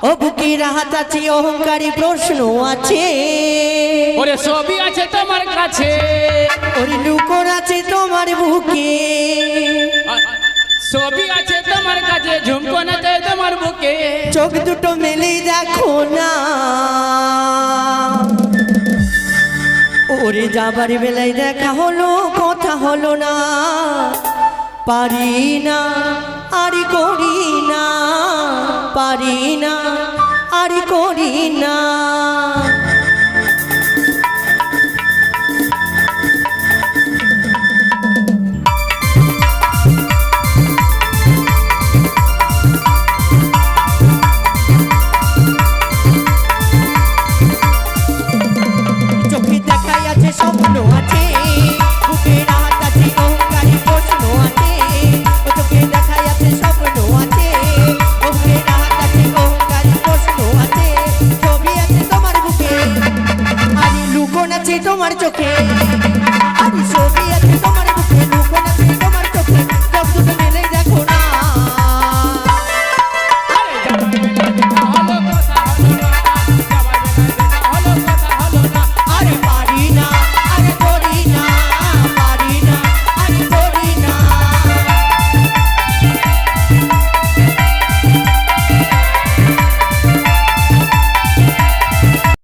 ও বুকের হাত আছে অহংকারী প্রশ্ন আছে ওরে সবই আছে তোমার কাছে ওরে লুকোন আছে তোমার বুকে সবই আছে তোমার কাছে ঝুমকো নাচে তোমার বুকে চোখ দুটো মেলে দেখো না ওরে যাবার বেলায় দেখা হলো কথা হলো না পারি না আর করি না পারি না আর করি না চোখে দেখাই আছে স্বপ্ন আছে বুকের হাত আছে অহংকারী প্রশ্ন আছে ও চোখে দেখাই আছে স্বপ্ন আছে বুকের হাত আছে অহংকারী প্রশ্ন আছে ছবি আছে তোমার বুকে আর লুকোন আছে তোমার চোখে